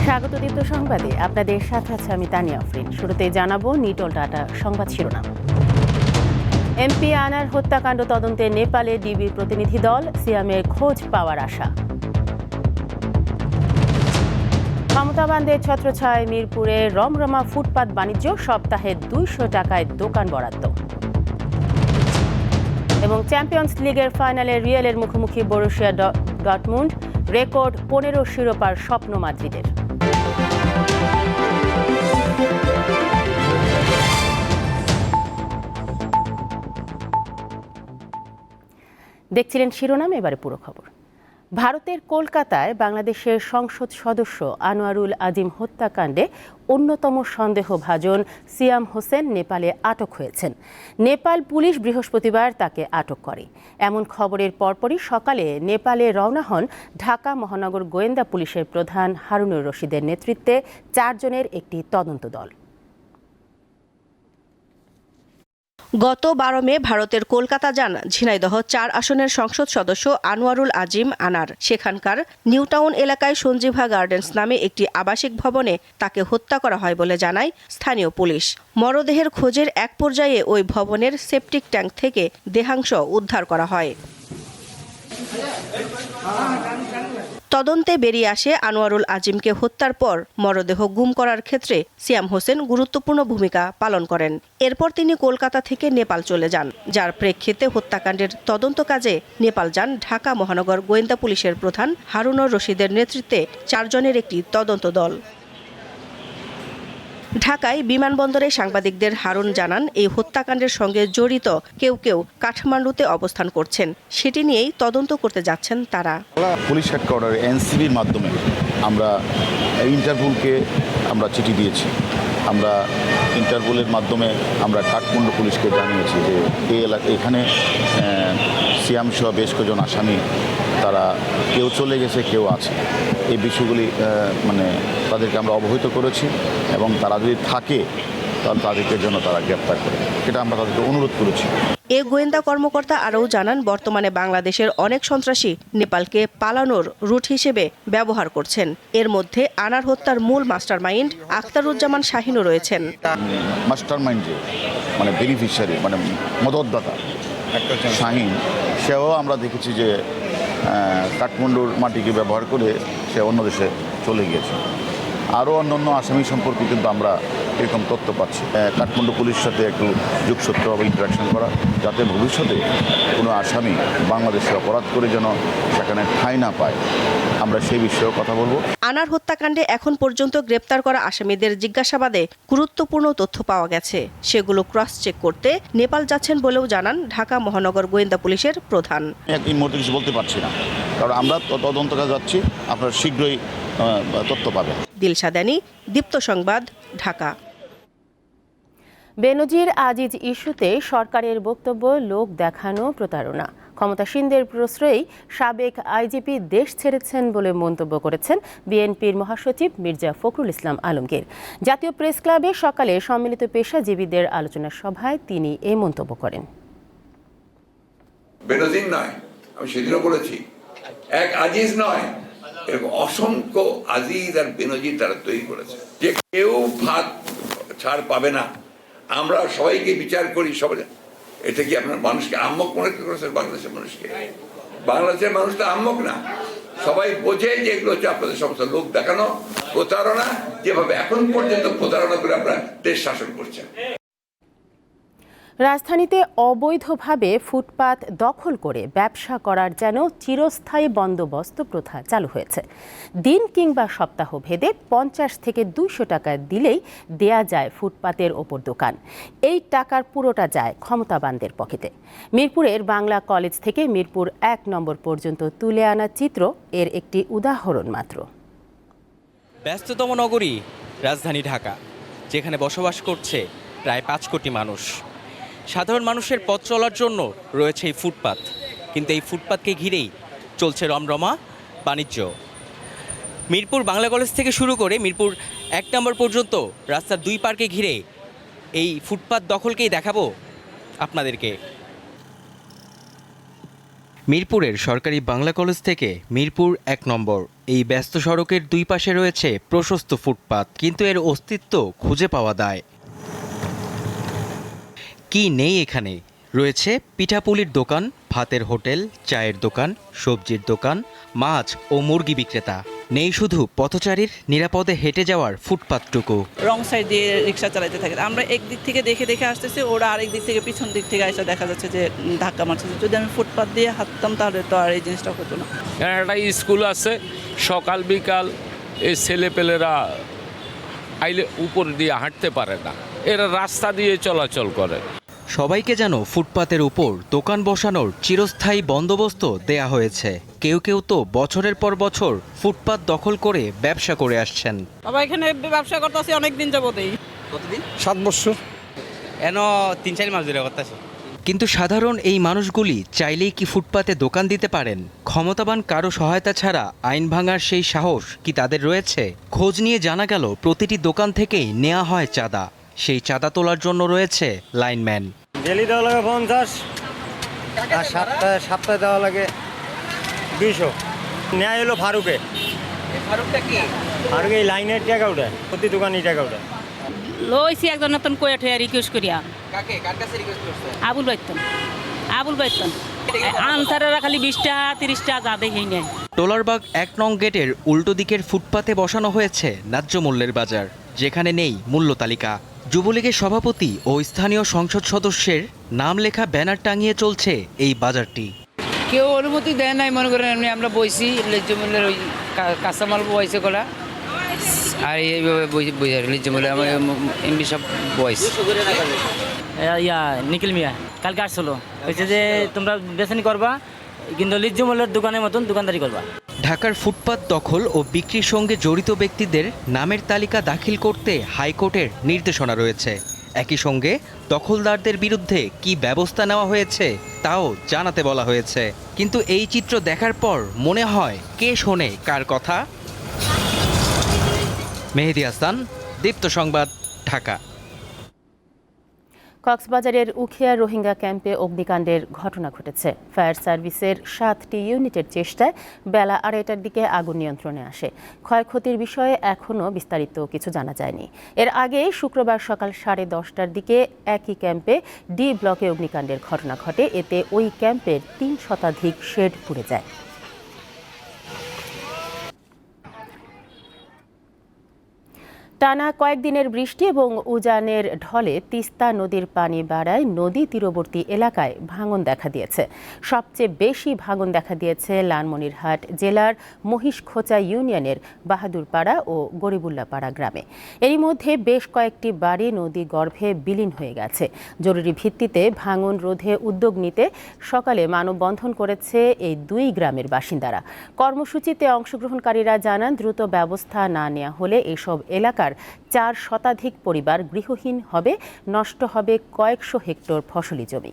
স্বাগত দীপ্ত সংবাদে আপনাদের সাথে আছে আমি তানিয়া আফরিন। শুরুতেই জানাবো নিটল ডাটা সংবাদ শিরোনাম। এমপি আনার হত্যাকাণ্ড তদন্তে নেপালে ডিবির প্রতিনিধি দল, সিয়ামের খোঁজ পাওয়ার আশা। ক্ষমতাবানদের ছত্রছায়ায় মিরপুরে রমরমা ফুটপাত বাণিজ্য, সপ্তাহে 200 টাকায় দোকান বরাদ্দ। এবং চ্যাম্পিয়ন্স লিগের ফাইনালে রিয়ালের মুখোমুখি বরুসিয়া ডর্টমুন্ড, রেকর্ড 15 শিরোপার স্বপ্ন মাদ্রিদের। দেখছিলেন শিরোনাম, এবারে পুরো খবর। ভারতের কলকাতায় বাংলাদেশের সংসদ সদস্য আনোয়ারুল আজিম হত্যাকাণ্ডে অন্যতম সন্দেহভাজন সিয়াম হোসেন নেপালে আটক হয়েছেন। নেপাল পুলিশ বৃহস্পতিবার তাকে আটক করে। এমন খবরের পরপরই সকালে নেপালে রওনা হন ঢাকা মহানগর গোয়েন্দা পুলিশের প্রধান হারুনুর রশিদের নেতৃত্বে 4 জনের একটি তদন্ত দল। গত 12 মে ভারতের কলকাতা যান ঝিনাইদহ 4 আসনের সংসদ সদস্য আনোয়ারুল আজিম আনার। সেখানকার নিউটাউন এলাকায় সঞ্জীভা গার্ডেন্স নামে একটি আবাসিক ভবনে তাকে হত্যা করা হয় বলে জানায় স্থানীয় পুলিশ। মরদেহের খোঁজের এক পর্যায়ে ওই ভবনের সেপটিক ট্যাঙ্ক থেকে দেহাংশ উদ্ধার করা হয়। তদন্তে বেরিয়ে আসে আনোয়ারুল আজিমকে হত্যার পর মরদেহ গুম করার ক্ষেত্রে সিয়াম হোসেন গুরুত্বপূর্ণ ভূমিকা পালন করেন। এরপর তিনি কলকাতা থেকে নেপাল চলে যান, যার প্রেক্ষিতে হত্যাকাণ্ডের তদন্ত কাজে নেপাল যান ঢাকা মহানগর গোয়েন্দা পুলিশের প্রধান হারুনুর রশিদের নেতৃত্বে 4 জনের একটি তদন্ত দল। ঢাকায় বিমানবন্দরে সাংবাদিকদের হারুন জানান, এই হত্যাকাণ্ডের সঙ্গে জড়িত কেউ কেউ কাঠমান্ডুতে অবস্থান করছেন, সেটি নিয়েই তদন্ত করতে যাচ্ছেন তারা। পুলিশ হেডকোয়ার্টার এনসিবির মাধ্যমে আমরা ইন্টারপোলকে আমরা চিঠি দিয়েছি। আমরা ইন্টারপোলের মাধ্যমে আমরা কাঠমান্ডু পুলিশকে জানিয়েছি যে এখানে সিয়াম সহ বেশ কয়েকজন আসামি, তারা কেউ চলে গেছে, কেউ আছে। এই বিষয়গুলি তাদেরকে আমরা অবহিত করেছি এবং তারা যদি থাকে তাহলে তাদেরকে জন্য তারা গ্রেপ্তার করে, সেটা আমরা তাদেরকে অনুরোধ করেছি। এ গোয়েন্দা কর্মকর্তা আরও জানান, বর্তমানে বাংলাদেশের অনেক সন্ত্রাসী নেপালকে পালানোর রুট হিসেবে ব্যবহার করছেন। এর মধ্যে আনার হত্যার মূল মাস্টারমাইন্ড আখতারুজ্জামান শাহিনও রয়েছেন। মাস্টারমাইন্ড যে বেনিফিশিয়ারি মদতদাতা শাহিন, সেও আমরা দেখেছি যে কাঠমান্ডুর মাটিকে ব্যবহার করে সে অন্য দেশে চলে গিয়েছে। আরও অন্যান্য আসামি সম্পর্কে কিন্তু আমরা এরকম তথ্য পাচ্ছি। কাঠমান্ডু পুলিশের সাথে একটু যোগসূত্র বা ইন্টারাকশন করা, যাতে ভবিষ্যতে কোনো আসামি বাংলাদেশে অপরাধ করে যেন সেখানে ঠাঁই না পায়, আমরা সেই বিষয়েও কথা বলবো। আনার হত্যাকাণ্ডে এখন পর্যন্ত গ্রেপ্তার করা আসামিদের জিজ্ঞাসাবাদে গুরুত্বপূর্ণ তথ্য পাওয়া গেছে। সেগুলো ক্রস চেক করতে নেপাল যাচ্ছেন বলেও জানান ঢাকা মহানগর গোয়েন্দা পুলিশের প্রধান। এই মুহূর্তে কিছু বলতে পারছি না, কারণ আমরা তদন্ত কাজে যাচ্ছি, আপনারা শীঘ্রই তথ্য পাবেন। দিলশাদানি, দীপ্ত সংবাদ, ঢাকা। বেনজির আজিজ ইস্যুতে সরকারের বক্তব্য লোক দেখানো প্রতারণা। ক্ষমতাসীনদের প্রশ্রয়েই সাবেক আইজিপি দেশ ছেড়েছেন বলে মন্তব্য করেছেন বিএনপির মহাসচিব মির্জা ফখরুল ইসলাম আলমগীর। জাতীয় প্রেস ক্লাবে সকালে সম্মিলিত পেশাজীবীদের আলোচনা সভায় তিনি এই মন্তব্য করেন। বেনজির নয়, আমি সেদিনও বলেছি, এক আজিজ নয়, এরকম অসংখ্য আজিজ আর বেনজির তারা তৈরি করেছে, যে কেউ ভাত ছাড় পাবে না। আমরা সবাইকে বিচার করি, সবাই। এটা কি আপনার মানুষকে আহ্মক মনে করেছেন? বাংলাদেশের মানুষকে, বাংলাদেশের মানুষ তো আহ্মক না, সবাই বোঝে যে এগুলো হচ্ছে আপনাদের সমস্ত লোক দেখানো প্রতারণা, যেভাবে এখন পর্যন্ত প্রতারণা করে আপনারা দেশ শাসন করছেন। রাজধানীতে অবৈধভাবে ফুটপাত দখল করে ব্যবসা করার যেন চিরস্থায়ী বন্দোবস্ত প্রথা চালু হয়েছে। দিন কিংবা সপ্তাহ ভেদে 50 থেকে 200 টাকা দিলেই দেয়া যায় ফুটপাতের ওপর দোকান। এই টাকার পুরোটা যায় ক্ষমতাবানদের পকেটে। মিরপুরের বাংলা কলেজ থেকে মিরপুর 1 নম্বর পর্যন্ত তুলে আনা চিত্র এর একটি উদাহরণ মাত্র। ব্যস্ততম নগরী রাজধানী ঢাকা, যেখানে বসবাস করছে প্রায় 5 কোটি মানুষ। সাধারণ মানুষের পথ চলার জন্য রয়েছে এই ফুটপাত, কিন্তু এই ফুটপাতকে ঘিরেই চলছে রমরমা বাণিজ্য। মিরপুর বাংলা কলেজ থেকে শুরু করে মিরপুর 1 নম্বর পর্যন্ত রাস্তার 2 পার্কে ঘিরে এই ফুটপাত দখলকেই দেখাবো আপনাদেরকে। মিরপুরের সরকারি বাংলা কলেজ থেকে মিরপুর ১ নম্বর এই ব্যস্ত সড়কের দুই পাশে রয়েছে প্রশস্ত ফুটপাত, কিন্তু এর অস্তিত্ব খুঁজে পাওয়া দায়। কি নেই এখানে? রয়েছে পিঠাপুলির দোকান, ভাতের হোটেল, চায়ের দোকান, সবজির দোকান, মাছ ও মুরগি বিক্রেতা। নেই শুধু পথচারীর নিরাপদে হেঁটে যাওয়ার ফুটপাতটুকু। রং সাইড দিয়ে রিক্সা চালাতে থাকে, আমরা এক দিক থেকে দেখে আসতেছি, ওরা আরেক দিক থেকে পিছন দিক থেকে এসে দেখা যাচ্ছে যে ধাক্কা মারছে। যদি আমি ফুটপাত দিয়ে হাঁটতাম তাহলে তো আর এই জিনিসটা হতো না। একটা স্কুল আছে, সকাল বিকাল এই ছেলেপেলেরা আইলে উপর দিয়ে হাঁটতে পারে না, এরা রাস্তা দিয়ে চলাচল করে। সবাইকে যেন ফুটপাতের উপর দোকান বসানোর চিরস্থায়ী বন্দোবস্ত দেয়া হয়েছে। কেউ কেউ তো বছরের পর বছর ফুটপাত দখল করে ব্যবসা করে আসছেন। বাবা এখানে ব্যবসা করতেছি অনেক দিন যাবতেই। কতদিন? 7 বছর। এনো 3-4 মাস ধরে করতেছি। কিন্তু সাধারণ এই মানুষগুলি চাইলেই কি ফুটপাতে দোকান দিতে পারেন? ক্ষমতাবান কারো সহায়তা ছাড়া আইন ভাঙার সেই সাহস কি তাদের রয়েছে? খোঁজ নিয়ে জানা গেল প্রতিটি দোকান থেকেই নেওয়া হয় চাঁদা। সেই চাঁদা তোলার জন্য রয়েছে লাইনম্যান। ডেলি দেওয়া লাগে 50, আর সপ্তাহে দেওয়া লাগে 200। নেয় হলো ফারুকে। ফারুকটা কি? ফারুকে এই লাইনের টাকা উঠায়, প্রতি দোকানই টাকা উঠায়। লইছি একজন নতুন কয়ে ঠেয়া রিকোয়েস্ট করিয়া। কাকে? কার কাছে রিকোয়েস্ট করছে? আবুল বাইতন আনসারেরা খালি 20 টাকা 30 টাকা যা দেখেই নেয়। টোলারবাগ 1 নং গেটের উল্টো দিকের ফুটপাতে বসানো হয়েছে ন্যায্য মূল্যের বাজার, যেখানে নেই মূল্য তালিকা। যুবলীগের সভাপতি ও স্থানীয় সংসদ সদস্যের নাম লেখা ব্যানার টাঙিয়ে চলছে এই বাজারটি। কেউ অনুমতি দেয় নাই, মনে করেন এমনি আমরা বইছি ন্যায্য মূল্যের ওই কাঁচামাল বইছে কলা, আর এইভাবে বই ন্যায্য মূল্য আমার এমবি সব বইছে। নিখিল মিয়া কালকে আসছিল, বলছে যে তোমরা বেচনি করবা কিন্তু ন্যায্য মূল্যের দোকানের মতন দোকানদারি করবা। ঢাকার ফুটপাত দখল ও বিক্রির সঙ্গে জড়িত ব্যক্তিদের নামের তালিকা দাখিল করতে হাইকোর্টের নির্দেশনা রয়েছে। একই সঙ্গে দখলদারদের বিরুদ্ধে কি ব্যবস্থা নেওয়া হয়েছে তাও জানাতে বলা হয়েছে। কিন্তু এই চিত্র দেখার পর মনে হয়, কে শোনে কার কথা? মেহেদী হাসান, দীপ্ত সংবাদ, ঢাকা। কক্সবাজারের উখিয়া রোহিঙ্গা ক্যাম্পে অগ্নিকাণ্ডের ঘটনা ঘটেছে। ফায়ার সার্ভিসের 7টি ইউনিটের চেষ্টায় বেলা 2:30টার দিকে আগুন নিয়ন্ত্রণে আসে। ক্ষয়ক্ষতির বিষয়ে এখনও বিস্তারিত কিছু জানা যায়নি। এর আগে শুক্রবার সকাল 10:30টার দিকে একই ক্যাম্পে ডি ব্লকে অগ্নিকাণ্ডের ঘটনা ঘটে। এতে ওই ক্যাম্পের 3 শতাধিক শেড পুড়ে যায়। টানা কয়েকদিনের বৃষ্টি এবং উজানের ঢলে তিস্তা নদীর পানি বাড়ায় নদী তীরবর্তী এলাকায় ভাঙন দেখা দিয়েছে। সবচেয়ে বেশি ভাঙন দেখা দিয়েছে লালমনিরহাট জেলার মহিষখোঁচা ইউনিয়নের বাহাদুরপাড়া ও গরিবুল্লাপাড়া গ্রামে। এরই মধ্যে বেশ কয়েকটি বাড়ি নদী গর্ভে বিলীন হয়ে গেছে। জরুরি ভিত্তিতে ভাঙন রোধে উদ্যোগ নিতে সকালে মানববন্ধন করেছে এই 2 গ্রামের বাসিন্দারা। কর্মসূচিতে অংশগ্রহণকারীরা জানান, দ্রুত ব্যবস্থা না নেওয়া হলে এসব এলাকার 4 শতাধিক পরিবার গৃহহীন হবে, নষ্ট হবে কয়েকশো হেক্টর ফসলি জমি।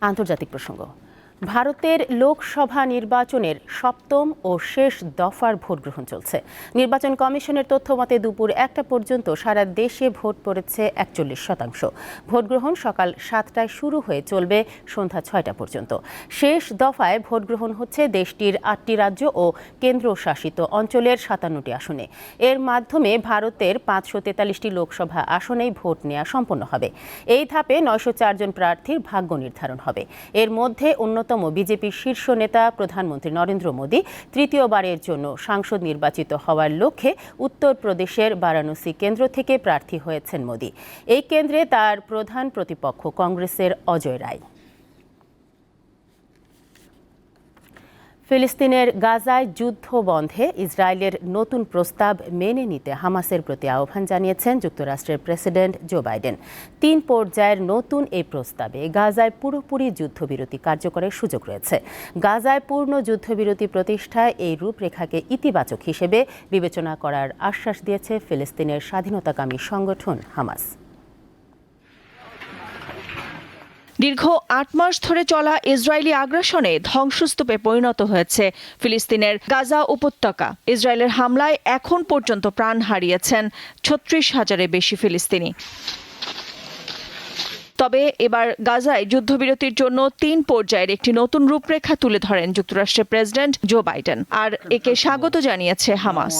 আন্তর্জাতিক প্রসঙ্গ। ভারতের লোকসভা নির্বাচনের 7ম ও শেষ দফার ভোট গ্রহণ চলছে। নির্বাচন কমিশনের তথ্য মতে দুপুর 1টা পর্যন্ত সারা দেশে ভোট পড়েছে 41%। ভোট গ্রহণ সকাল 7টায় শুরু হয়ে চলবে সন্ধ্যা 6টা পর্যন্ত। শেষ দফায় ভোট গ্রহণ হচ্ছে দেশটির 8টি রাজ্য ও কেন্দ্রশাসিত অঞ্চলের 57টি আসনে। এর মাধ্যমে ভারতের 543টি লোকসভা আসনেই ভোট নেওয়া সম্পন্ন হবে। এই ধাপে 904 জন প্রার্থীর ভাগ্য নির্ধারণ হবে। এর মধ্যে বিজেপির শীর্ষ নেতা প্রধানমন্ত্রী নরেন্দ্র মোদী তৃতীয়বারের জন্য সাংসদ নির্বাচিত হওয়ার লক্ষ্যে উত্তরপ্রদেশের বারাণসী কেন্দ্র থেকে প্রার্থী হয়েছেন মোদী। এই কেন্দ্রে তার প্রধান প্রতিপক্ষ কংগ্রেসের অজয় রায়। ফিলিস্তিনের গাজায় যুদ্ধ বন্ধে ইসরায়েলের নতুন প্রস্তাব মেনে নিতে হামাসের প্রতি আহ্বান জানিয়েছেন যুক্তরাষ্ট্রের প্রেসিডেন্ট জো বাইডেন। 3 পর্যায়ের নতুন এই প্রস্তাবে গাজায় পুরোপুরি যুদ্ধবিরতি কার্যকরের সুযোগ রয়েছে। গাজায় পূর্ণ যুদ্ধবিরতি প্রতিষ্ঠায় এই রূপরেখাকে ইতিবাচক হিসেবে বিবেচনা করার আশ্বাস দিয়েছে ফিলিস্তিনের স্বাধীনতাকামী সংগঠন হামাস। দীর্ঘ ৮ মাস ধরে চলা ইসরায়েলি আগ্রাসনে ধ্বংসস্তূপে পরিণত হয়েছে ফিলিস্তিনের গাজা উপত্যকা। ইসরায়েলের হামলায় এখন পর্যন্ত প্রাণ হারিয়েছেন ৩৬,০০০-এর বেশি ফিলিস্তিনি। তবে এবার গাজায় যুদ্ধবিরতির জন্য ৩ পর্যায়ের একটি নতুন রূপরেখা তুলে ধরেন যুক্তরাষ্ট্রের প্রেসিডেন্ট জো বাইডেন, আর একে স্বাগত জানিয়েছে হামাস।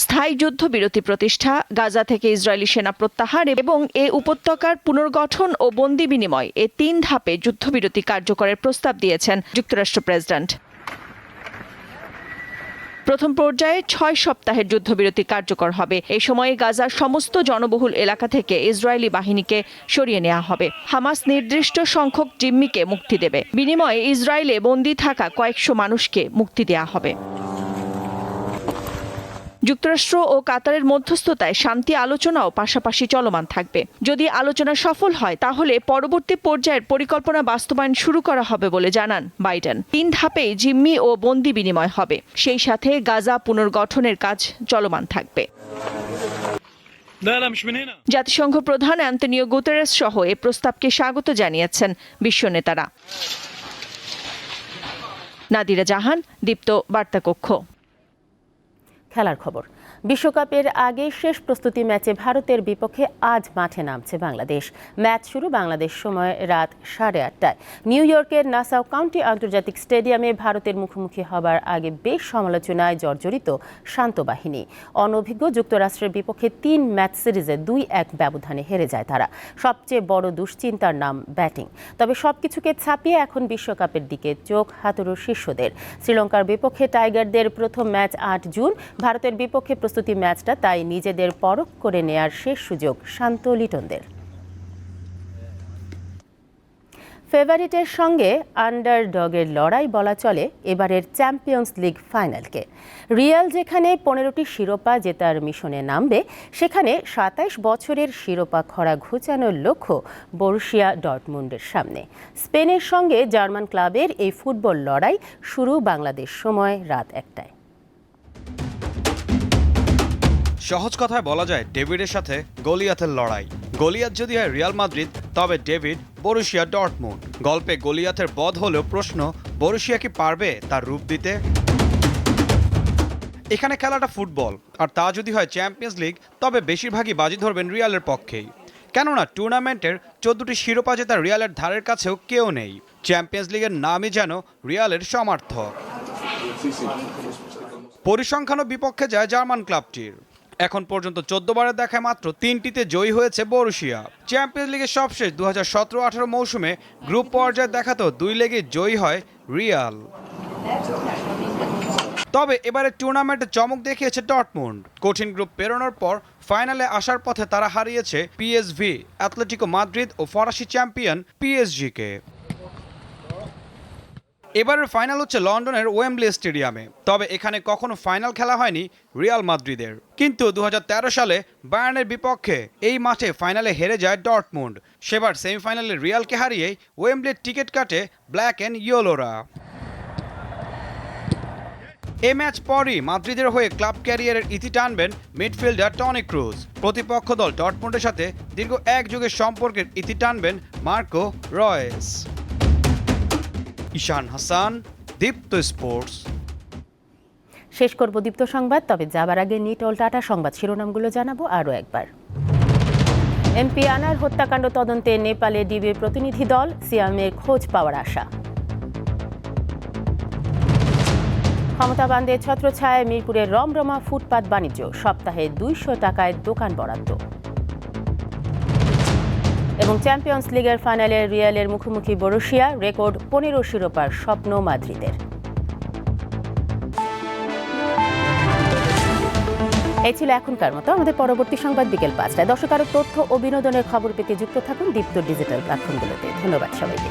স্থায়ী যুদ্ধবিরতি প্রতিষ্ঠা, গাজা থেকে ইসরায়েলি সেনা প্রত্যাহার এবং এ উপত্যকার পুনর্গঠন ও বন্দি বিনিময়, এ ৩ ধাপে যুদ্ধবিরতি কার্যকরের প্রস্তাব দিয়েছেন যুক্তরাষ্ট্র প্রেসিডেন্ট। প্রথম পর্যায়ে ৬ সপ্তাহের যুদ্ধবিরতি কার্যকর হবে। এই সময়ে গাজার সমস্ত জনবহুল এলাকা থেকে ইসরায়েলি বাহিনীকে সরিয়ে নেওয়া হবে। হামাস নির্দিষ্ট সংখ্যক জিম্মিকে মুক্তি দেবে। বিনিময়ে ইসরায়েলে বন্দী থাকা কয়েকশো মানুষকে মুক্তি দেওয়া হবে। যুক্তরাষ্ট্র ও কাতারের মধ্যস্থতায় শান্তি আলোচনাও পাশাপাশি চলমান থাকবে। যদি আলোচনা সফল হয় তাহলে পরবর্তী পর্যায়ের পরিকল্পনা বাস্তবায়ন শুরু করা হবে বলে জানান বাইডেন। ৩ ধাপে জিম্মি ও বন্দি বিনিময় হবে, সেই সাথে গাজা পুনর্গঠনের কাজ চলমান থাকবে। জাতিসংঘ প্রধান অ্যান্তনিও গুতেরেস সহ এ প্রস্তাবকে স্বাগত জানিয়েছেন বিশ্ব নেতারা। নাদিরা জাহান, দীপ্ত বার্তাকক্ষ। খেলার খবর। বিশ্বকাপের আগে শেষ প্রস্তুতি ম্যাচে ভারতের বিপক্ষে আজ মাঠে নামছে বাংলাদেশ। ম্যাচ শুরু বাংলাদেশ সময় রাত 8:30টায়। নিউ ইয়র্কের নাসাউ কাউন্টি আন্তর্জাতিক স্টেডিয়ামে ভারতের মুখোমুখি হবার আগে বেশ সমালোচনায় জর্জরিত শান্ত বাহিনী। অনভিজ্ঞ যুক্তরাষ্ট্রের বিপক্ষে 3 ম্যাচ সিরিজে 2-1 ব্যবধানে হেরে যায় তারা। সবচেয়ে বড় দুশ্চিন্তার নাম ব্যাটিং। তবে সবকিছুকে ছাপিয়ে এখন বিশ্বকাপের দিকে চোখ হাতুড়ো শীর্ষদের। শ্রীলঙ্কার বিপক্ষে টাইগারদের প্রথম ম্যাচ 8 জুন। ভারতের বিপক্ষে প্রস্তুতি ম্যাচটা তাই নিজেদের পরখ করে নেয়ার শেষ সুযোগ শান্ত লিটনদের। ফেভারিটের সঙ্গে আন্ডারডগের লড়াই বলা চলে এবারের চ্যাম্পিয়ন্স লিগ ফাইনালকে। রিয়াল যেখানে 15টি শিরোপা জেতার মিশনে নামবে, সেখানে 27 বছরের শিরোপা খরা ঘোচানোর লক্ষ্য বরুশিয়া ডর্টমুন্ডের সামনে। স্পেনের সঙ্গে জার্মান ক্লাবের এই ফুটবল লড়াই শুরু বাংলাদেশ সময় রাত 1টায়। সহজ কথায় বলা যায় ডেভিডের সাথে গলিয়াথের লড়াই। গলিয়াথ যদি হয় রিয়াল মাদ্রিদ, তবে ডেভিড বরুশিয়া ডর্টমুন্ড। গল্পে গলিয়াথের বধ হলেও প্রশ্ন, বরুশিয়া কি পারবে তার রূপ দিতে? এখানে খেলাটা ফুটবল, আর তা যদি হয় চ্যাম্পিয়ন্স লিগ, তবে বেশিরভাগই বাজি ধরবেন রিয়ালের পক্ষেই। কেননা টুর্নামেন্টের 14টি শিরোপা জেতা রিয়ালের ধারের কাছেও কেউ নেই। চ্যাম্পিয়ন্স লিগের নামই যেন রিয়ালের সমার্থক। পরিসংখ্যানও বিপক্ষে যায় জার্মান ক্লাবটির। এখন পর্যন্ত 14 বারের দেখায় মাত্র 3টিতে জয়ী হয়েছে বরুশিয়া। চ্যাম্পিয়ন্স লিগের সবশেষ 2017-18 মৌসুমে গ্রুপ পর্যায়ে দেখাতেও 2 লেগে জয়ী হয় রিয়াল। তবে এবারে টুর্নামেন্টে চমক দেখিয়েছে ডর্টমুন্ড। কঠিন গ্রুপ পেরোনোর পর ফাইনালে আসার পথে তারা হারিয়েছে পিএসভি, অ্যাটলেটিকো মাদ্রিদ ও ফরাসি চ্যাম্পিয়ন পিএসজিকে। এবারের ফাইনাল হচ্ছে লন্ডনের ওয়েম্বলি স্টেডিয়ামে। তবে এখানে কখনো ফাইনাল খেলা হয়নি রিয়াল মাদ্রিদের। কিন্তু 2013 সালে বায়ার্নের বিপক্ষে এই মাঠে ফাইনালে হেরে যায় ডর্টমুন্ড। সেবার সেমিফাইনালে রিয়ালকে হারিয়ে ওয়েম্বলির টিকিট কাটে ব্ল্যাক অ্যান্ড ইয়েলোরা। এই ম্যাচ পরই মাদ্রিদের হয়ে ক্লাব ক্যারিয়ারের ইতি টানবেন মিডফিল্ডার টনি ক্রুজ। প্রতিপক্ষ দল ডর্টমুন্ডের সাথে দীর্ঘ 1 যুগের সম্পর্কের ইতি টানবেন মার্কো রয়েস। ঈশান হাসান, দীপ্ত স্পোর্টস। শেষ করব দীপ্ত সংবাদ, তবে যাবার আগে নিটল টাটা সংবাদ শিরোনামগুলো জানাবো আরও একবার। এমপি আনার হত্যাকাণ্ড তদন্তে নেপালে ডিবির প্রতিনিধি দল, সিয়ামের খোঁজ পাওয়ার আশা। ক্ষমতাবানদের ছত্রছায়ায় মিরপুরের রমরমা ফুটপাত বাণিজ্য, সপ্তাহে 200 টাকায় দোকান বরাদ্দ। এবং চ্যাম্পিয়ন্স লিগের ফাইনালে রিয়ালের মুখোমুখি বরুশিয়া, রেকর্ড 15 শিরোপার স্বপ্ন মাদ্রিদের। এই ছিল এখনকার মতো। আমাদের পরবর্তী সংবাদ বিকেল 5টায়। দর্শক, আরও তথ্য ও বিনোদনের খবর পেতে যুক্ত থাকুন দীপ্ত ডিজিটাল প্ল্যাটফর্মগুলোতে। ধন্যবাদ সবাইকে।